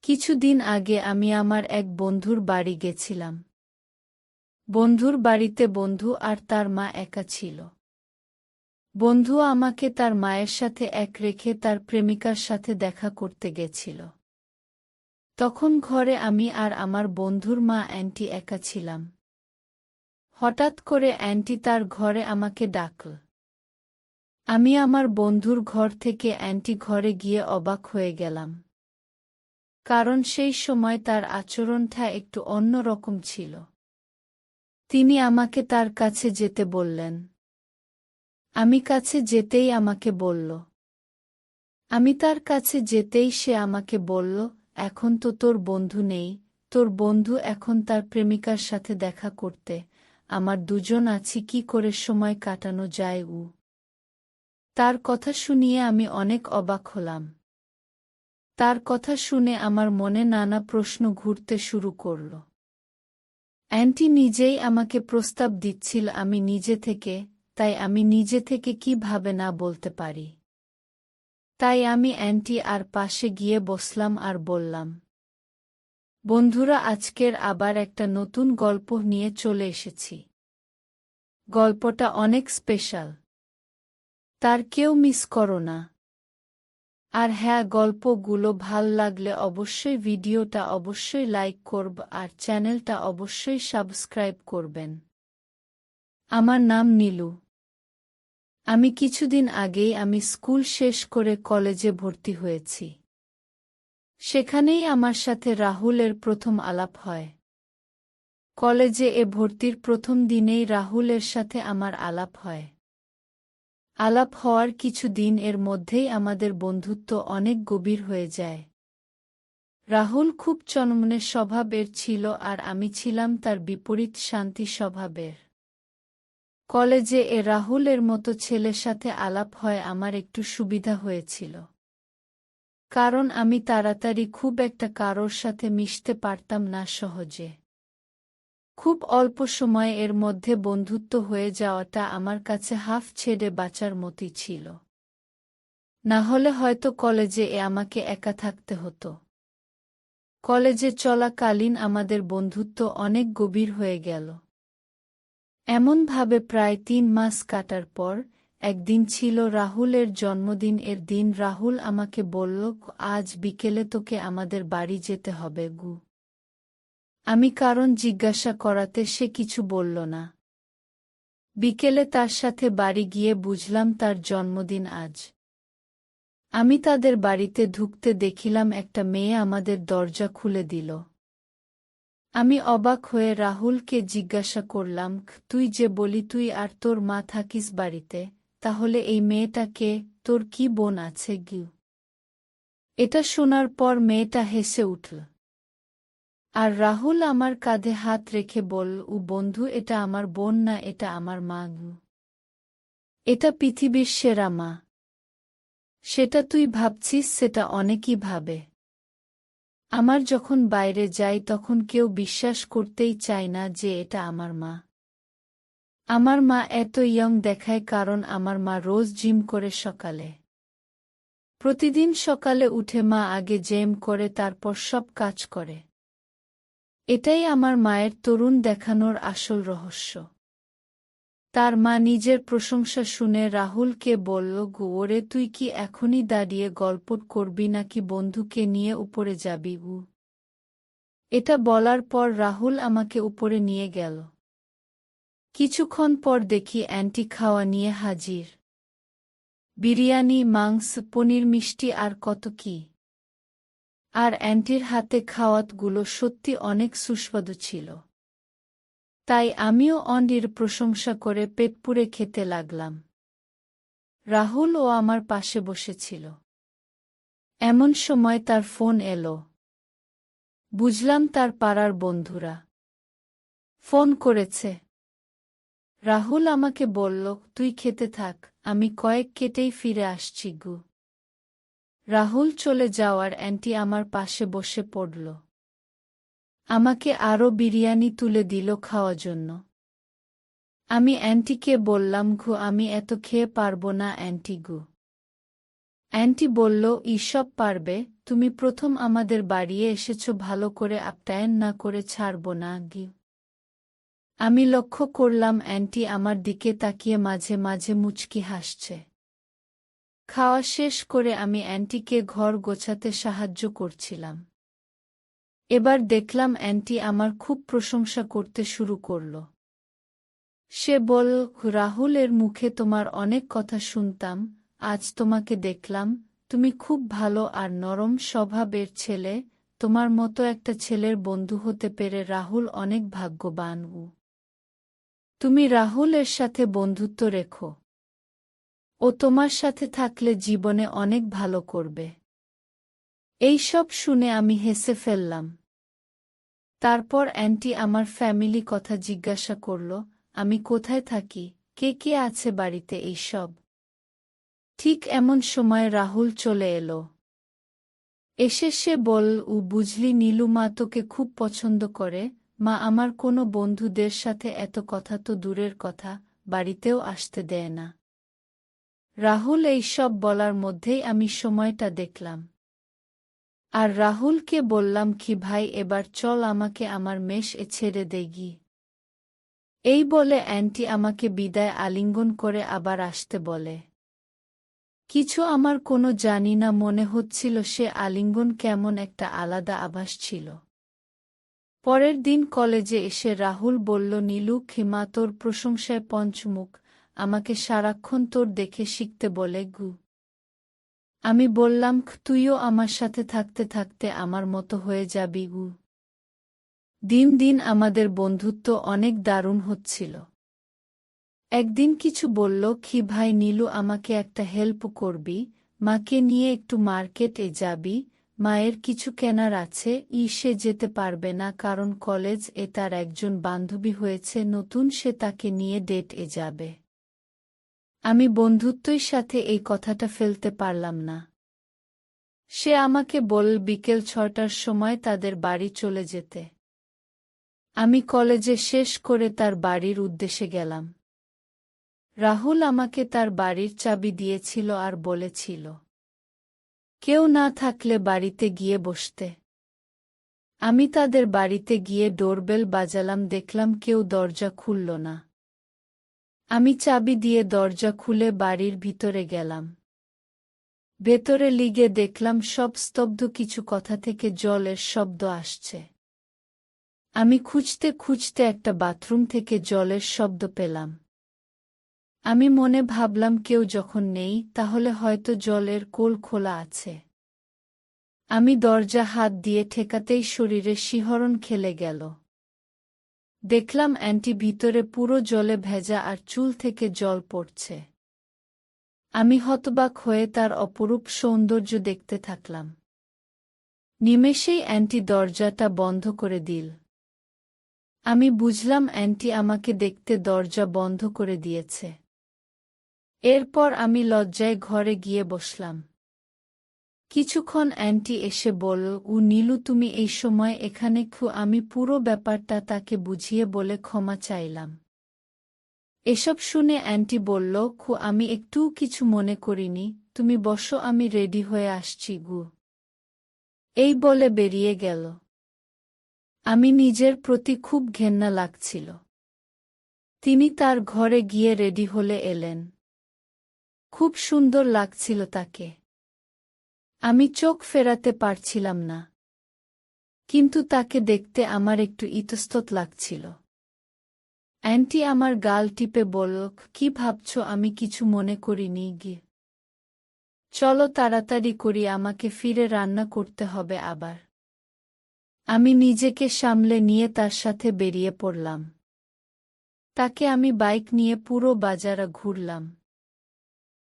কিছুদিন আগে আমি আমার এক বন্ধুর বাড়ি গেছিলাম। বন্ধুর বাড়িতে বন্ধু আর তার মা একা ছিল। বন্ধু আমাকে তার মায়ের সাথে এক রেখে তার প্রেমিকার সাথে দেখা করতে গেছিল। তখন ঘরে আমি আর আমার বন্ধুর মা অ্যান্টি একা ছিলাম। হঠাৎ করে অ্যান্টি তার ঘরে আমাকে ডাকল। আমি আমার বন্ধুর ঘর থেকে অ্যান্টি ঘরে গিয়ে অবাক হয়ে গেলাম। কারণ সেই সময় তার আচরণটা একটু অন্য রকম ছিল। তিনি আমাকে তার কাছে যেতে বললেন। আমি কাছে যেতেই আমাকে বলল। আমি তার কাছে যেতেই সে আমাকে বলল, এখন তো তোর বন্ধু নেই, তোর বন্ধু এখন তার প্রেমিকার সাথে দেখা করতে, আমার দুজন আছি, কি করে সময় কাটানো যায়? তার কথা শুনিয়ে আমি অনেক অবাক হলাম। তার কথা শুনে আমার মনে নানা প্রশ্ন ঘুরতে শুরু করল। অ্যান্টি নিজেই আমাকে প্রস্তাব দিচ্ছিল আমি নিজে থেকে, তাই আমি নিজে থেকে কিভাবে না বলতে পারি। তাই আমি অ্যান্টি আর পাশে গিয়ে বসলাম আর বললাম, বন্ধুরা, আজকের আবার একটা নতুন গল্প নিয়ে চলে এসেছি। গল্পটা অনেক স্পেশাল, তার কেউ মিস করো না। আর হ্যাঁ, গল্পগুলো ভাল লাগলে অবশ্যই ভিডিওটা অবশ্যই লাইক করব আর চ্যানেলটা অবশ্যই সাবস্ক্রাইব করবেন। আমার নাম নীলু। আমি কিছুদিন আগেই আমি স্কুল শেষ করে কলেজে ভর্তি হয়েছি। সেখানেই আমার সাথে রাহুলের প্রথম আলাপ হয়। কলেজে ভর্তির প্রথম দিনেই রাহুলের সাথে আমার আলাপ হয়। আলাপ হওয়ার কিছু দিন এর মধ্যেই আমাদের বন্ধুত্ব অনেক গভীর হয়ে যায়। রাহুল খুব চনমনে স্বভাবের ছিল আর আমি ছিলাম তার বিপরীত শান্তি স্বভাবের। কলেজে রাহুলের মতো ছেলের সাথে আলাপ হয় আমার একটু সুবিধা হয়েছিল। কারণ আমি তাড়াতাড়ি খুব একটা কারোর সাথে মিশতে পারতাম না সহজে। খুব অল্প সময়ে এর মধ্যে বন্ধুত্ব হয়ে যাওয়াটা আমার কাছে হাফ ছেড়ে বাঁচার মতোই ছিল। না হলে হয়তো কলেজে আমাকে একা থাকতে হতো। কলেজে চলাকালীন আমাদের বন্ধুত্ব অনেক গভীর হয়ে গেল। এমনভাবে প্রায় ৩ মাস কাটার পর একদিন ছিল রাহুলের জন্মদিন। এর দিন রাহুল আমাকে বলল, আজ বিকেলে তোকে আমাদের বাড়ি যেতে হবে গু। আমি কারণ জিজ্ঞাসা করাতে সে কিছু বলল না। বিকেলে তার সাথে বাড়ি গিয়ে বুঝলাম তার জন্মদিন আজ। আমি তাদের বাড়িতে ঢুকতে দেখিলাম একটা মেয়ে আমাদের দরজা খুলে দিল। আমি অবাক হয়ে রাহুলকে জিজ্ঞাসা করলাম, তুই যে বলি তুই আর তোর মা থাকিস বাড়িতে, তাহলে এই মেয়েটা কে? তোর কি বোন আছে গু? এটা শোনার পর মেয়েটা হেসে উঠল। আর রাহুল আমার কাঁধে হাত রেখে বলল, বন্ধু, এটা আমার বোন না, এটা আমার মা গু। এটা পৃথিবীর সেরা মা। সেটা তুই ভাবছিস, সেটা অনেকেই ভাবে। আমার যখন বাইরে যাই তখন কেউ বিশ্বাস করতেই চায় না যে এটা আমার মা। আমার মা এত ইয়ং দেখায় কারণ আমার মা রোজ জিম করে সকালে। প্রতিদিন সকালে উঠে মা আগে জিম করে তারপর সব কাজ করে। এটাই আমার মায়ের তরুণ দেখানোর আসল রহস্য। তার মা নিজের প্রশংসা শুনে রাহুলকে বলল, ওরে, তুই কি এখনই দাঁড়িয়ে গল্প করবি নাকি বন্ধুকে নিয়ে উপরে যাবি? এটা বলার পর রাহুল আমাকে উপরে নিয়ে গেল। কিছুক্ষণ পর দেখি অ্যান্টি খাওয়া নিয়ে হাজির। বিরিয়ানি, মাংস, পনির, মিষ্টি আর কত কি। আর অ্যান্টির হাতে খাওয়াতগুলো সত্যি অনেক সুস্বাদু ছিল। তাই আমিও অন্ডির প্রশংসা করে পেট পুরে খেতে লাগলাম। রাহুল আমার পাশে বসেছিল। এমন সময় তার ফোন এলো। বুঝলাম তার পাড়ার বন্ধুরা ফোন করেছে। রাহুল আমাকে বলল, তুই খেতে থাক, আমি কয়েক কেটেই ফিরে আসছি গু। রাহুল চলে যাওয়ার অ্যান্টি আমার পাশে বসে পড়ল। আমাকে আরও বিরিয়ানি তুলে দিল খাওয়ার জন্য। আমি অ্যান্টিকে বললাম, আমি এত খেয়ে পারব না অ্যান্টি গু। অ্যান্টি বলল, ঈসব পারবে, তুমি প্রথম আমাদের বাড়িয়ে এসেছ, ভালো করে আপ্যায়ন না করে ছাড়ব না গি। আমি লক্ষ্য করলাম অ্যান্টি আমার দিকে তাকিয়ে মাঝে মাঝে মুচকি হাসছে। খাওয়া শেষ করে আমি অ্যান্টিকে ঘর গোছাতে সাহায্য করছিলাম। এবার দেখলাম অ্যান্টি আমার খুব প্রশংসা করতে শুরু করল। সে বলল, রাহুলের মুখে তোমার অনেক কথা শুনতাম, আজ তোমাকে দেখলাম, তুমি খুব ভালো আর নরম স্বভাবের ছেলে, তোমার মতো একটা ছেলের বন্ধু হতে পেরে রাহুল অনেক ভাগ্যবান। তুমি রাহুলের সাথে বন্ধুত্ব রেখো, ও তোমার সাথে থাকলে জীবনে অনেক ভালো করবে। এই সব শুনে আমি হেসে ফেললাম। তারপর অ্যান্টি আমার ফ্যামিলি কথা জিজ্ঞাসা করল, আমি কোথায় থাকি, কে কে আছে বাড়িতে, এইসব। ঠিক এমন সময় রাহুল চলে এলো। এসে সে বলল, বুঝলি নীলু, মা তোকে খুব পছন্দ করে, মা আমার কোনো বন্ধুদের সাথে এত কথা তো দূরের কথা, বাড়িতেও আসতে দেয় না। রাহুল এই সব বলার মধ্যেই আমি সময়টা দেখলাম। আর রাহুলকে বললাম, কি ভাই, এবার চল আমাকে আমার মেষ ছেড়ে দে গি। এই বলে অ্যান্টি আমাকে বিদায় আলিঙ্গন করে আবার আসতে বলে। কিছু আমার কোনো জানি না মনে হচ্ছিল, সে আলিঙ্গন কেমন একটা আলাদা আভাস ছিল। পরের দিন কলেজে এসে রাহুল বলল, নীলু, খিমা তোর প্রশংসায় পঞ্চমুখ, আমাকে সারাক্ষণ তোর দেখে শিখতে বলে গু। আমি বললাম, তুইও আমার সাথে থাকতে থাকতে আমার মতো হয়ে যাবি গু। দিন দিন আমাদের বন্ধুত্ব অনেক দারুণ হচ্ছিল। একদিন কিছু বলল, কি ভাই নীলু, আমাকে একটা হেল্প করবি, মাকে নিয়ে একটু মার্কেটে যাবি, মায়ের কিছু কেনার আছে, সে যেতে পারবে না কারণ কলেজ তার একজন বান্ধবী হয়েছে নতুন, সে তাকে নিয়ে ডেটে যাবে। আমি বন্ধুত্বই সাথে এই কথাটা ফেলতে পারলাম না। সে আমাকে বলল বিকেল 6টার সময় তাদের বাড়ি চলে যেতে। আমি কলেজে শেষ করে তার বাড়ির উদ্দেশ্যে গেলাম। রাহুল আমাকে তার বাড়ির চাবি দিয়েছিল আর বলেছিল, কেউ না থাকলে বাড়িতে গিয়ে বসতে। আমি তাদের বাড়িতে গিয়ে ডোরবেল বাজালাম, দেখলাম কেউ দরজা খুলল না। আমি চাবি দিয়ে দরজা খুলে বাড়ির ভিতরে গেলাম। ভেতরে লিগে দেখলাম সব স্তব্ধ, কিছু কথা থেকে জলের শব্দ আসছে। আমি খুঁজতে খুঁজতে একটা বাথরুম থেকে জলের শব্দ পেলাম। আমি মনে ভাবলাম, কেউ যখন নেই তাহলে হয়তো জলের কোল খোলা আছে। আমি দরজা হাত দিয়ে ঠেকাতেই শরীরে শিহরণ খেলে গেল। দেখলাম অ্যান্টি ভিতরে পুরো জলে ভেজা আর চুল থেকে জল পড়ছে। আমি হতবাক হয়ে তার অপরূপ সৌন্দর্য দেখতে থাকলাম। নিমেষেই অ্যান্টি দরজাটা বন্ধ করে দিল। আমি বুঝলাম অ্যান্টি আমাকে দেখতে দরজা বন্ধ করে দিয়েছে। এরপর আমি লজ্জায় ঘরে গিয়ে বসলাম। কিছুক্ষণ অ্যান্টি এসে বলল, নীলু, তুমি এই সময় এখানে? আমি পুরো ব্যাপারটা তাকে বুঝিয়ে বলে ক্ষমা চাইলাম। এসব শুনে অ্যান্টি বলল, আমি একটুও কিছু মনে করিনি, তুমি বসো, আমি রেডি হয়ে আসছি গু। এই বলে বেরিয়ে গেল। আমি নিজের প্রতি খুব ঘেন্না লাগছিল। তিনি তার ঘরে গিয়ে রেডি হলে এলেন। খুব সুন্দর লাগছিল তাকে। আমি চোখ ফেরাতে পারছিলাম না। কিন্তু তাকে দেখতে আমার একটু ইতস্তত লাগছিল। অ্যান্টি আমার গাল টিপে বলল, কি ভাবছ? আমি কিছু মনে করিনি গি। চলো তাড়াতাড়ি করি, আমাকে ফিরে রান্না করতে হবে আবার। আমি নিজেকে সামলে নিয়ে তার সাথে বেরিয়ে পড়লাম। তাকে আমি বাইক নিয়ে পুরো বাজার ঘুরলাম।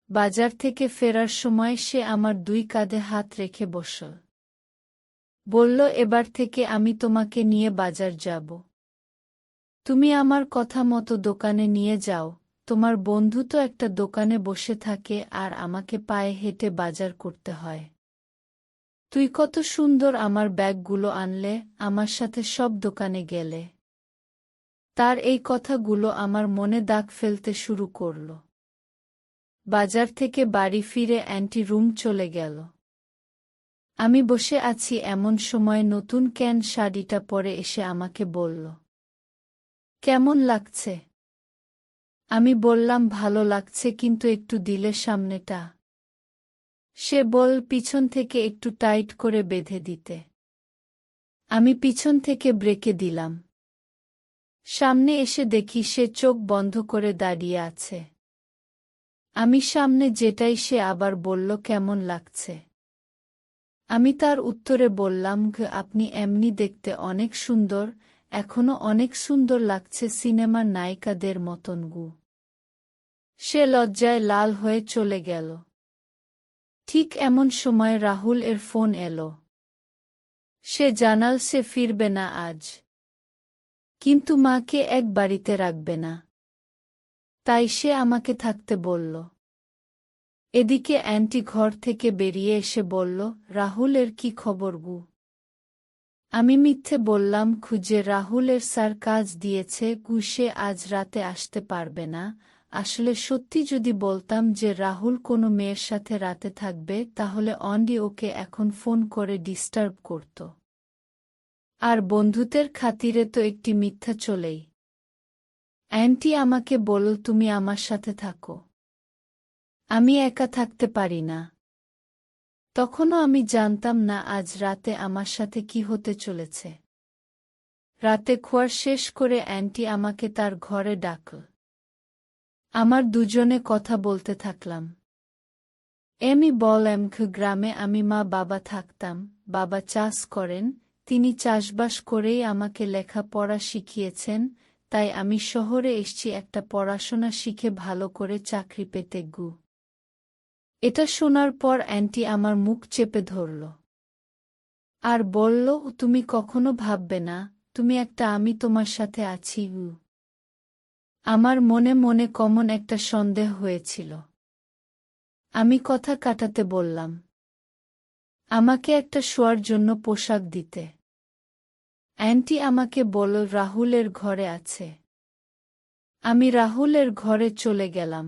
বাজার থেকে ফেরার সময় সে আমার 2 কাঁধে হাত রেখে বসল। বলল, এবার থেকে আমি তোমাকে নিয়ে বাজার যাব। তুমি আমার কথা মতো দোকানে নিয়ে যাও, তোমার বন্ধু তো একটা দোকানে বসে থাকে আর আমাকে পায়ে হেঁটে বাজার করতে হয়। তুই কত সুন্দর আমার ব্যাগগুলো আনলে, আমার সাথে সব দোকানে গেলে। তার এই কথাগুলো আমার মনে দাগ ফেলতে শুরু করল। বাজার থেকে বাড়ি ফিরে অ্যান্টি রুম চলে গেল। আমি বসে আছি এমন সময় নতুন ক্যান শাড়িটা পরে এসে আমাকে বলল, কেমন লাগছে? আমি বললাম, ভালো লাগছে, কিন্তু একটু দিলে সামনেটা। সে বলল পিছন থেকে একটু টাইট করে বেঁধে দিতে। আমি পিছন থেকে ব্রেকে দিলাম। সামনে এসে দেখি সে চোখ বন্ধ করে দাঁড়িয়ে আছে। আমি সামনে যেটাই সে আবার বলল, কেমন লাগছে? আমি তার উত্তরে বললাম, আপনি এমনি দেখতে অনেক সুন্দর, এখনো অনেক সুন্দর লাগছে, সিনেমার নায়িকাদের মতন গু। সে লজ্জায় লাল হয়ে চলে গেল। ঠিক এমন সময় রাহুল এর ফোন এলো। সে জানাল সে ফিরবে না আজ, কিন্তু মাকে এক বাড়িতে রাখবে না, তাই সে আমাকে থাকতে বলল। এদিকে অ্যান্টি ঘর থেকে বেরিয়ে এসে বলল, রাহুলের কি খবর গু? আমি মিথ্যে বললাম খুঁজে রাহুলের স্যার কাজ দিয়েছে গু, সে আজ রাতে আসতে পারবে না। আসলে সত্যি যদি বলতাম যে রাহুল কোনো মেয়ের সাথে রাতে থাকবে, তাহলে অন্ডি ওকে এখন ফোন করে ডিস্টার্ব করত। আর বন্ধুত্বের খাতিরে তো একটি মিথ্যা চলেই। অ্যান্টি আমাকে বলল, তুমি আমার সাথে থাকো, আমি একা থাকতে পারি না। তখনও আমি জানতাম না আজ রাতে আমার সাথে কি হতে চলেছে। রাতে খোয়ার শেষ করে অ্যান্টি আমাকে তার ঘরে ডাকল। আমার দুজনে কথা বলতে থাকলাম। আমি বললাম, গ্রামে আমি মা বাবা থাকতাম, বাবা চাষ করেন, তিনি চাষবাস করেই আমাকে লেখাপড়া শিখিয়েছেন, তাই আমি শহরে এসেছি একটা পড়াশোনা শিখে ভালো করে চাকরি পেতে গু। এটা শোনার পর অ্যান্টি আমার মুখ চেপে ধরল আর বলল, তুমি কখনো ভাববে না তুমি একটা, আমি তোমার সাথে আছি গু। আমার মনে মনে কেমন একটা সন্দেহ হয়েছিল। আমি কথা কাটাতে বললাম, আমাকে একটা শোয়ার জন্য পোশাক দিতে। অ্যান্টি আমাকে বলল, রাহুলের ঘরে আছে। আমি রাহুলের ঘরে চলে গেলাম।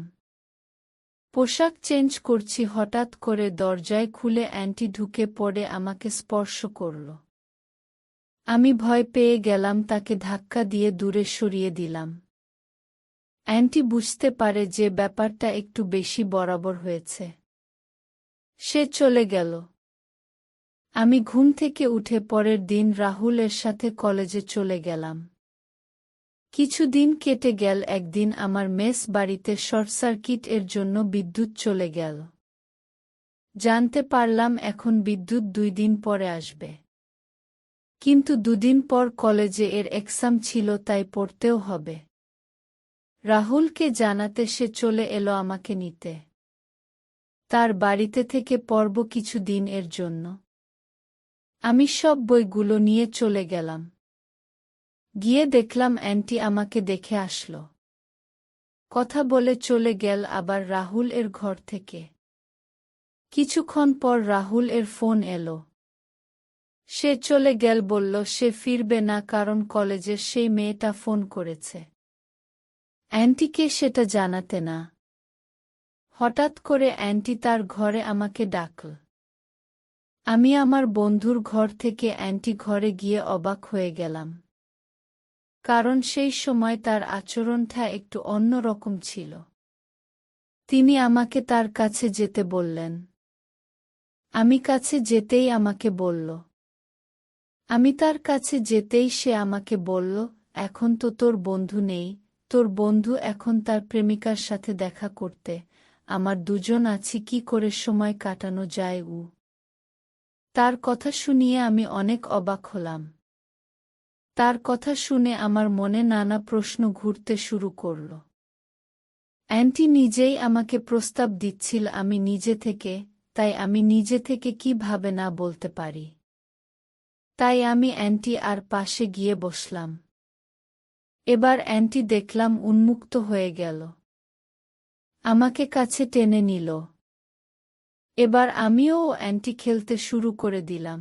পোশাক চেঞ্জ করছি, হঠাৎ করে দরজায় খুলে অ্যান্টি ঢুকে পড়ে আমাকে স্পর্শ করল। আমি ভয় পেয়ে গেলাম, তাকে ধাক্কা দিয়ে দূরে সরিয়ে দিলাম। অ্যান্টি বুঝতে পারে যে ব্যাপারটা একটু বেশি বরাবর হয়েছে। সে চলে গেল। আমি ঘুম থেকে উঠে পরের দিন রাহুলের সাথে কলেজে চলে গেলাম। কিছুদিন কেটে গেল। একদিন আমার মেস বাড়িতে শর্ট সার্কিট এর জন্য বিদ্যুৎ চলে গেল। জানতে পারলাম এখন বিদ্যুৎ 2 দিন পরে আসবে। কিন্তু 2 দিন পর কলেজে এর এক্সাম ছিল, তাই পড়তেও হবে। রাহুলকে জানাতে সে চলে এলো আমাকে নিতে। তার বাড়িতে থেকে পড়ব কিছু দিন এর জন্য। আমি সব বইগুলো নিয়ে চলে গেলাম। গিয়ে দেখলাম অ্যান্টি আমাকে দেখে আসলো। কথা বলে চলে গেল আবার রাহুল এর ঘর থেকে। কিছুক্ষণ পর রাহুল এর ফোন এলো। সে চলে গেল, বলল সে ফিরবে না কারণ কলেজের সেই মেয়েটা ফোন করেছে। অ্যান্টিকে সেটা জানাতে না। হঠাৎ করে অ্যান্টি তার ঘরে আমাকে ডাকল। আমি আমার বন্ধুর ঘর থেকে অ্যান্টি ঘরে গিয়ে অবাক হয়ে গেলাম। কারণ সেই সময় তার আচরণটা একটু অন্য রকম ছিল। তিনি আমাকে তার কাছে যেতে বললেন। আমি কাছে যেতেই আমাকে বলল। আমি তার কাছে যেতেই সে আমাকে বলল, এখন তো তোর বন্ধু নেই, তোর বন্ধু এখন তার প্রেমিকার সাথে দেখা করতে, আমার দুজন আছি, কি করে সময় কাটানো যায় উ। তার কথা শুনিয়ে আমি অনেক অবাক হলাম। তার কথা শুনে আমার মনে নানা প্রশ্ন ঘুরতে শুরু করল। অ্যান্টি নিজেই আমাকে প্রস্তাব দিচ্ছিল আমি নিজে থেকে, তাই আমি নিজে থেকে কিভাবে না বলতে পারি। তাই আমি অ্যান্টি আর পাশে গিয়ে বসলাম। এবার অ্যান্টি দেখলাম উন্মুক্ত হয়ে গেল। আমাকে কাছে টেনে নিল। এবার আমিও অ্যান্টি খেলতে শুরু করে দিলাম।